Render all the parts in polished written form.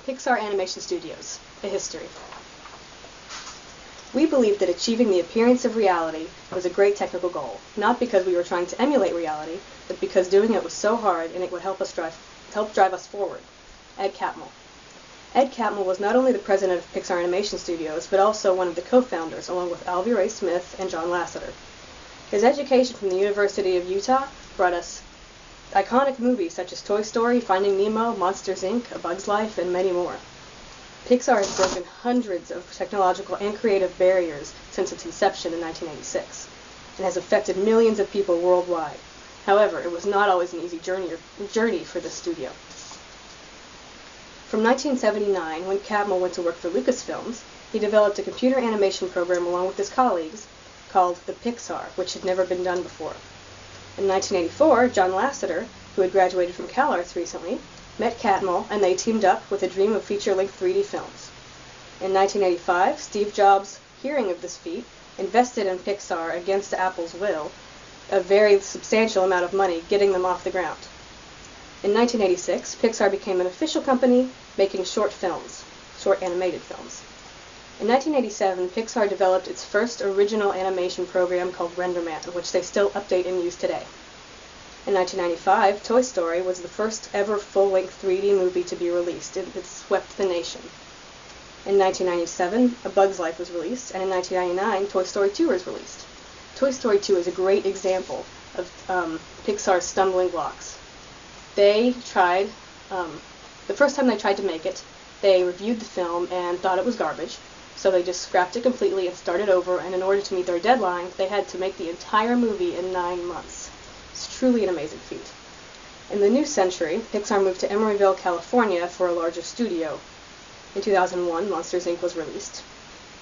Pixar Animation Studios, a history. We believed that achieving the appearance of reality was a great technical goal, not because we were trying to emulate reality, but because doing it was so hard and it would help drive us forward. Ed Catmull. Ed Catmull was not only the president of Pixar Animation Studios, but also one of the co-founders, along with Alvy Ray Smith and John Lasseter. His education from the University of Utah brought us iconic movies such as Toy Story, Finding Nemo, Monsters, Inc., A Bug's Life, and many more. Pixar has broken hundreds of technological and creative barriers since its inception in 1986, and has affected millions of people worldwide. However, it was not always an easy journey for the studio. From 1979, when Catmull went to work for Lucasfilms, he developed a computer animation program along with his colleagues called the Pixar, which had never been done before. In 1984, John Lasseter, who had graduated from CalArts recently, met Catmull, and they teamed up with a dream of feature-length 3D films. In 1985, Steve Jobs, hearing of this feat, invested in Pixar against Apple's will, a very substantial amount of money, getting them off the ground. In 1986, Pixar became an official company making short animated films. In 1987, Pixar developed its first original animation program called RenderMan, which they still update and use today. In 1995, Toy Story was the first ever full-length 3D movie to be released. It swept the nation. In 1997, A Bug's Life was released, and in 1999, Toy Story 2 was released. Toy Story 2 is a great example of Pixar's stumbling blocks. They tried, the first time they tried to make it, they reviewed the film and thought it was garbage, so they just scrapped it completely and started over, and in order to meet their deadline, they had to make the entire movie in 9 months. It's truly an amazing feat. In the new century, Pixar moved to Emeryville, California for a larger studio. In 2001, Monsters, Inc. was released.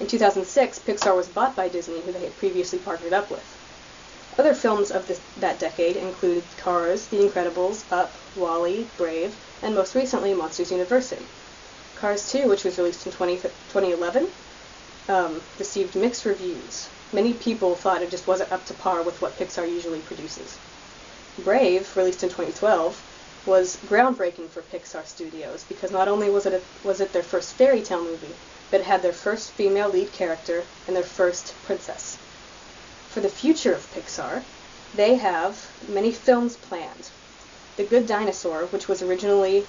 In 2006, Pixar was bought by Disney, who they had previously partnered up with. Other films of that decade included Cars, The Incredibles, Up, WALL-E, Brave, and most recently, Monsters University. Cars 2, which was released in 2011, received mixed reviews. Many people thought it just wasn't up to par with what Pixar usually produces. Brave, released in 2012, was groundbreaking for Pixar Studios because not only was it their first fairy tale movie, but it had their first female lead character and their first princess. For the future of Pixar, they have many films planned. The Good Dinosaur, which was originally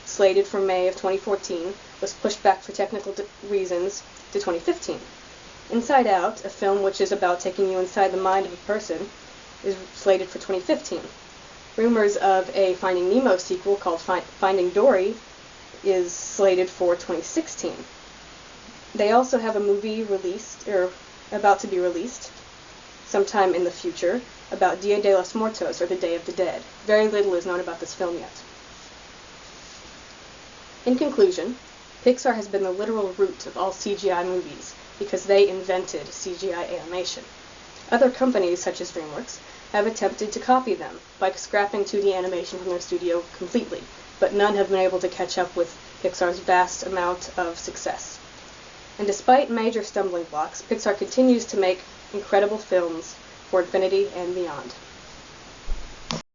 slated for May of 2014, was pushed back for technical reasons to 2015. Inside Out, a film which is about taking you inside the mind of a person, is slated for 2015. Rumors of a Finding Nemo sequel called Finding Dory is slated for 2016. They also have a movie about to be released sometime in the future about Dia de los Muertos, or the Day of the Dead. Very little is known about this film yet. In conclusion, Pixar has been the literal root of all CGI movies because they invented CGI animation. Other companies, such as DreamWorks, have attempted to copy them by scrapping 2D animation from their studio completely, but none have been able to catch up with Pixar's vast amount of success. And despite major stumbling blocks, Pixar continues to make incredible films for infinity and beyond.